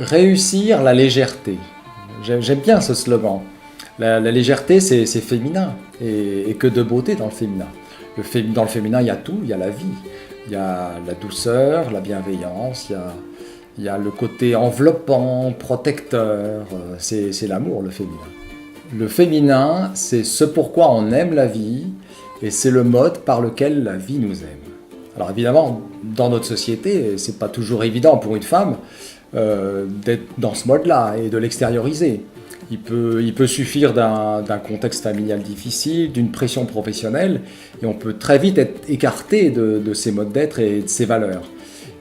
Réussir la légèreté. J'aime bien ce slogan. La légèreté, c'est féminin. Et que de beauté dans le féminin. Dans le féminin, il y a tout, il y a la vie. Il y a la douceur, la bienveillance, il y a le côté enveloppant, protecteur. C'est l'amour, le féminin. Le féminin, c'est ce pourquoi on aime la vie et c'est le mode par lequel la vie nous aime. Alors évidemment, dans notre société, c'est pas toujours évident pour une femme d'être dans ce mode-là et de l'extérioriser. Il peut suffire d'un contexte familial difficile, d'une pression professionnelle, et on peut très vite être écarté de ces modes d'être et de ces valeurs.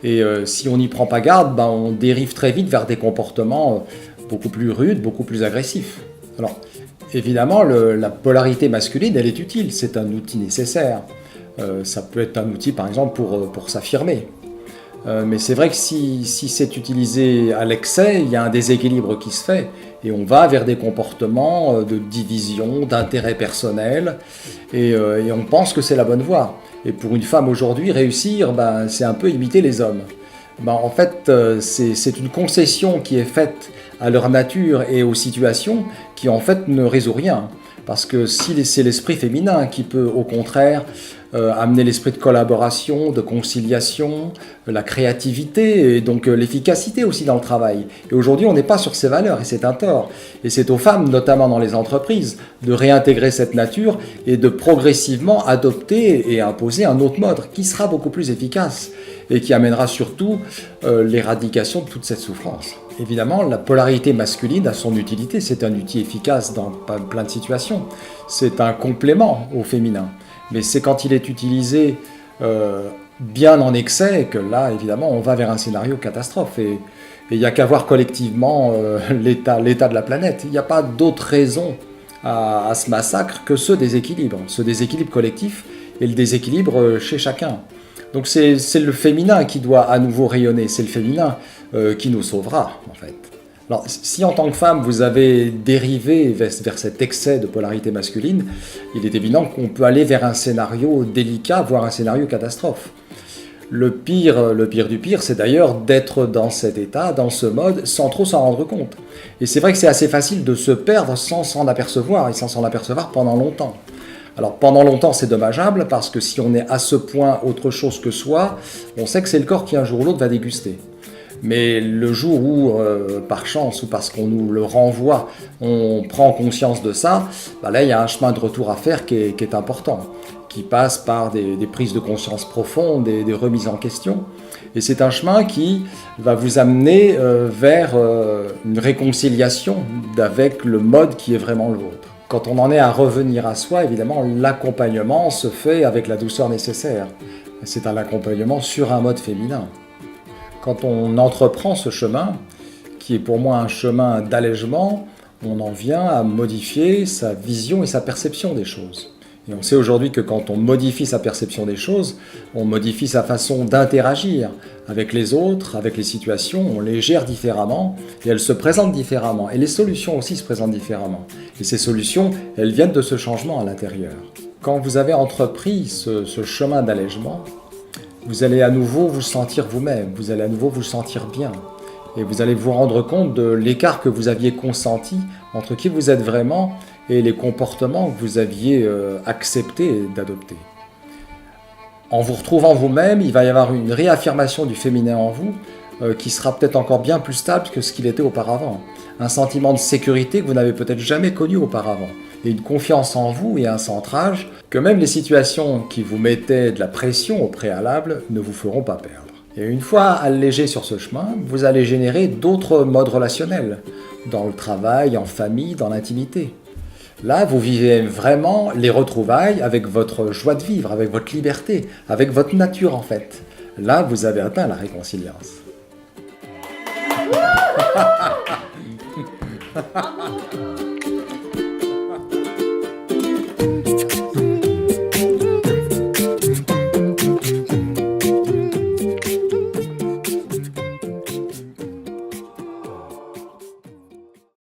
Et si on n'y prend pas garde, on dérive très vite vers des comportements beaucoup plus rudes, beaucoup plus agressifs. Alors, évidemment, la polarité masculine, elle est utile, c'est un outil nécessaire. Ça peut être un outil, par exemple, pour s'affirmer. Mais c'est vrai que si c'est utilisé à l'excès, il y a un déséquilibre qui se fait et on va vers des comportements de division, d'intérêt personnel et on pense que c'est la bonne voie. Et pour une femme aujourd'hui, réussir, c'est un peu imiter les hommes. En fait, c'est une concession qui est faite à leur nature et aux situations qui en fait ne résout rien. Parce que si c'est l'esprit féminin qui peut au contraire amener l'esprit de collaboration, de conciliation, la créativité et donc l'efficacité aussi dans le travail. Et aujourd'hui, on n'est pas sur ces valeurs et c'est un tort. Et c'est aux femmes, notamment dans les entreprises, de réintégrer cette nature et de progressivement adopter et imposer un autre mode qui sera beaucoup plus efficace et qui amènera surtout l'éradication de toute cette souffrance. Évidemment, la polarité masculine a son utilité, c'est un outil efficace dans plein de situations. C'est un complément au féminin. Mais c'est quand il est utilisé bien en excès que là, évidemment, on va vers un scénario catastrophe. Et il n'y a qu'à voir collectivement l'état de la planète. Il n'y a pas d'autre raison à ce massacre que ce déséquilibre collectif et le déséquilibre chez chacun. Donc c'est le féminin qui doit à nouveau rayonner, c'est le féminin qui nous sauvera en fait. Alors si en tant que femme vous avez dérivé vers cet excès de polarité masculine, il est évident qu'on peut aller vers un scénario délicat, voire un scénario catastrophe. Le pire du pire, c'est d'ailleurs d'être dans cet état, dans ce mode, sans trop s'en rendre compte. Et c'est vrai que c'est assez facile de se perdre sans s'en apercevoir, et sans s'en apercevoir pendant longtemps. Alors pendant longtemps c'est dommageable parce que si on est à ce point autre chose que soi, on sait que c'est le corps qui un jour ou l'autre va déguster. Mais le jour où, par chance ou parce qu'on nous le renvoie, on prend conscience de ça, là il y a un chemin de retour à faire qui est important, qui passe par des prises de conscience profondes, des remises en question. Et c'est un chemin qui va vous amener vers une réconciliation avec le mode qui est vraiment le vôtre. Quand on en est à revenir à soi, évidemment, l'accompagnement se fait avec la douceur nécessaire. C'est un accompagnement sur un mode féminin. Quand on entreprend ce chemin, qui est pour moi un chemin d'allègement, on en vient à modifier sa vision et sa perception des choses. Et on sait aujourd'hui que quand on modifie sa perception des choses, on modifie sa façon d'interagir avec les autres, avec les situations, on les gère différemment et elles se présentent différemment. Et les solutions aussi se présentent différemment. Et ces solutions, elles viennent de ce changement à l'intérieur. Quand vous avez entrepris ce chemin d'allègement, vous allez à nouveau vous sentir vous-même, vous allez à nouveau vous sentir bien. Et vous allez vous rendre compte de l'écart que vous aviez consenti entre qui vous êtes vraiment et les comportements que vous aviez accepté d'adopter. En vous retrouvant vous-même, il va y avoir une réaffirmation du féminin en vous qui sera peut-être encore bien plus stable que ce qu'il était auparavant. Un sentiment de sécurité que vous n'avez peut-être jamais connu auparavant. Et une confiance en vous et un centrage que même les situations qui vous mettaient de la pression au préalable ne vous feront pas perdre. Et une fois allégé sur ce chemin, vous allez générer d'autres modes relationnels, dans le travail, en famille, dans l'intimité. Là, vous vivez vraiment les retrouvailles avec votre joie de vivre, avec votre liberté, avec votre nature en fait. Là, vous avez atteint la réconciliance.